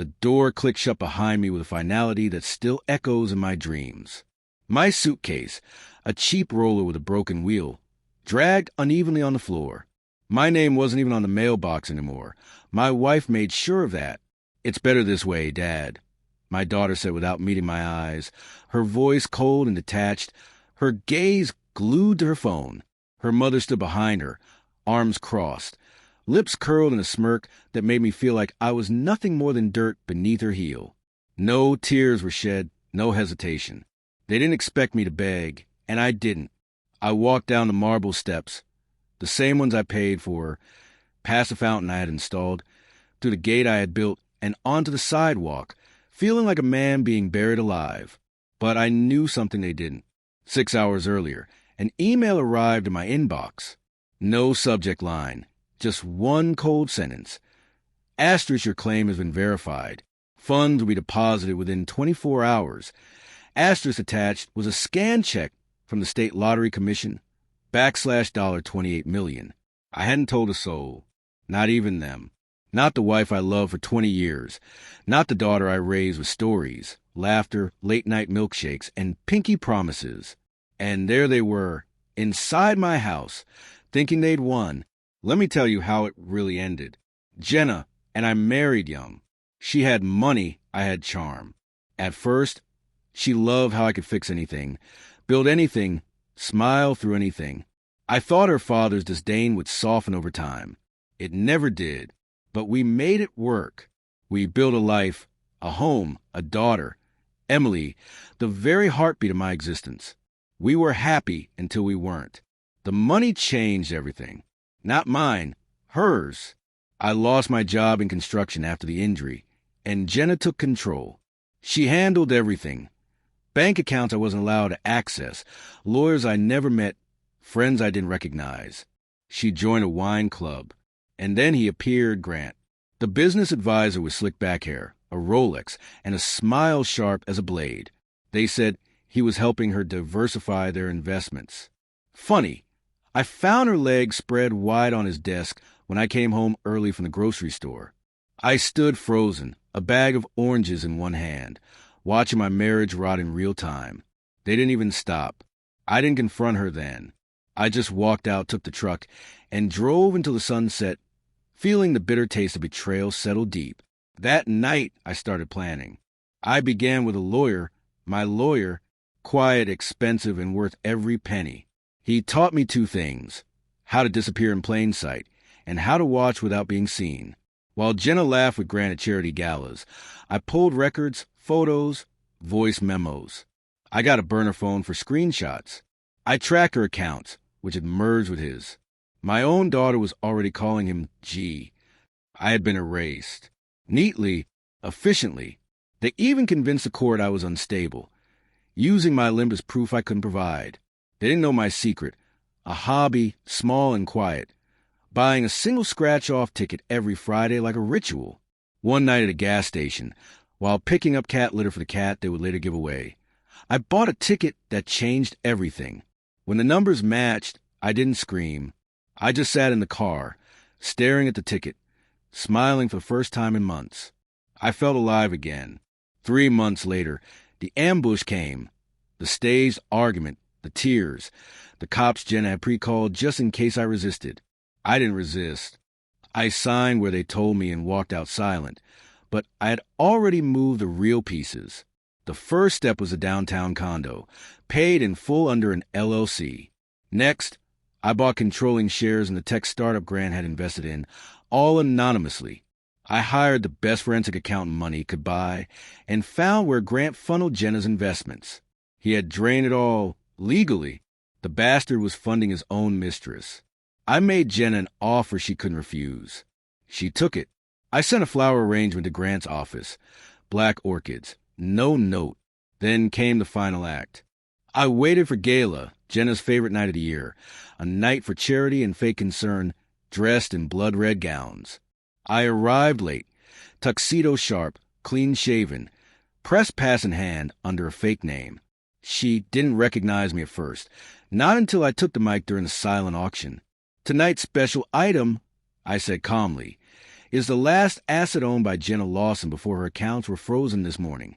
The door clicked shut behind me with a finality that still echoes in my dreams. My suitcase, a cheap roller with a broken wheel, dragged unevenly on the floor. My name wasn't even on the mailbox anymore. My wife made sure of that. "It's better this way, Dad," my daughter said without meeting my eyes, her voice cold and detached, her gaze glued to her phone. Her mother stood behind her, arms crossed, lips curled in a smirk that made me feel like I was nothing more than dirt beneath her heel. No tears were shed, no hesitation. They didn't expect me to beg, and I didn't. I walked down the marble steps, the same ones I paid for, past the fountain I had installed, through the gate I had built, and onto the sidewalk, feeling like a man being buried alive. But I knew something they didn't. 6 hours earlier, an email arrived in my inbox. No subject line, just one cold sentence. "Asterisk, your claim has been verified. Funds will be deposited within 24 hours. Asterisk attached was a scan check from the State Lottery Commission, $28 million. I hadn't told a soul, not even them. Not the wife I loved for 20 years, not the daughter I raised with stories, laughter, late-night milkshakes, and pinky promises. And there they were, inside my house, thinking they'd won. Let me tell you how it really ended. Jenna and I married young. She had money, I had charm. At first, she loved how I could fix anything, build anything, smile through anything. I thought her father's disdain would soften over time. It never did. But we made it work. We built a life, a home, a daughter. Emily, the very heartbeat of my existence. We were happy until we weren't. The money changed everything. Not mine, hers. I lost my job in construction after the injury, and Jenna took control. She handled everything. Bank accounts I wasn't allowed to access, lawyers I never met, friends I didn't recognize. She joined a wine club. And then he appeared, Grant. The business advisor with slick back hair, a Rolex, and a smile sharp as a blade. They said he was helping her diversify their investments. Funny, I found her legs spread wide on his desk when I came home early from the grocery store. I stood frozen, a bag of oranges in one hand, watching my marriage rot in real time. They didn't even stop. I didn't confront her then. I just walked out, took the truck, and drove until the sun set, feeling the bitter taste of betrayal settle deep. That night, I started planning. I began with a lawyer, my lawyer, quiet, expensive, and worth every penny. He taught me 2 things, how to disappear in plain sight, and how to watch without being seen. While Jenna laughed with Grant at charity galas, I pulled records, photos, voice memos. I got a burner phone for screenshots. I tracked her accounts, which had merged with his. My own daughter was already calling him G. I had been erased. Neatly, efficiently. They even convinced the court I was unstable, using my limp as proof I couldn't provide. They didn't know my secret, a hobby, small and quiet, buying a single scratch-off ticket every Friday like a ritual. One night at a gas station, while picking up cat litter for the cat they would later give away, I bought a ticket that changed everything. When the numbers matched, I didn't scream. I just sat in the car, staring at the ticket, smiling for the first time in months. I felt alive again. 3 months later, the ambush came. The staged argument, the tears, the cops Jenna had pre-called just in case I resisted. I didn't resist. I signed where they told me and walked out silent. But I had already moved the real pieces. The first step was a downtown condo, paid in full under an LLC. Next, I bought controlling shares in the tech startup Grant had invested in, all anonymously. I hired the best forensic accountant money could buy and found where Grant funneled Jenna's investments. He had drained it all, legally. The bastard was funding his own mistress. I made Jenna an offer she couldn't refuse. She took it. I sent a flower arrangement to Grant's office. Black orchids. No note. Then came the final act. I waited for Gala, Jenna's favorite night of the year, a night for charity and fake concern, dressed in blood-red gowns. I arrived late, tuxedo sharp, clean-shaven, press pass in hand under a fake name. She didn't recognize me at first, not until I took the mic during the silent auction. "Tonight's special item," I said calmly, is the last asset owned by Jenna Lawson before her accounts were frozen this morning.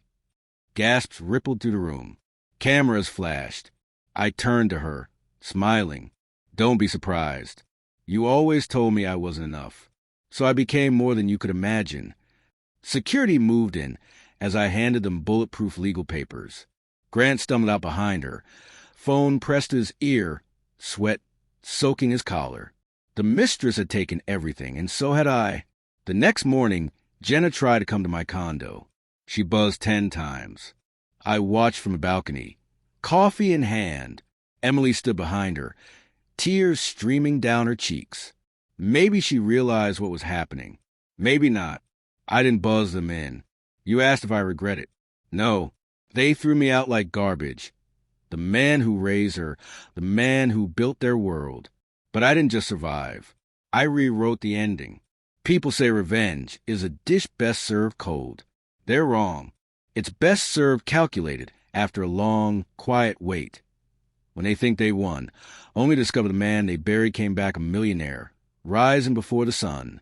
Gasps rippled through the room. Cameras flashed. I turned to her, smiling. Don't be surprised. You always told me I wasn't enough. So I became more than you could imagine. Security moved in as I handed them bulletproof legal papers. Grant stumbled out behind her. Phone pressed to his ear, sweat soaking his collar. The mistress had taken everything, and so had I. The next morning, Jenna tried to come to my condo. She buzzed 10 times. I watched from the balcony. Coffee in hand, Emily stood behind her, tears streaming down her cheeks. Maybe she realized what was happening. Maybe not. I didn't buzz them in. You asked if I regret it. No. They threw me out like garbage. The man who raised her, the man who built their world. But I didn't just survive. I rewrote the ending. People say revenge is a dish best served cold. They're wrong. It's best served calculated after a long, quiet wait. When they think they won, only to discover the man they buried came back a millionaire, rising before the sun.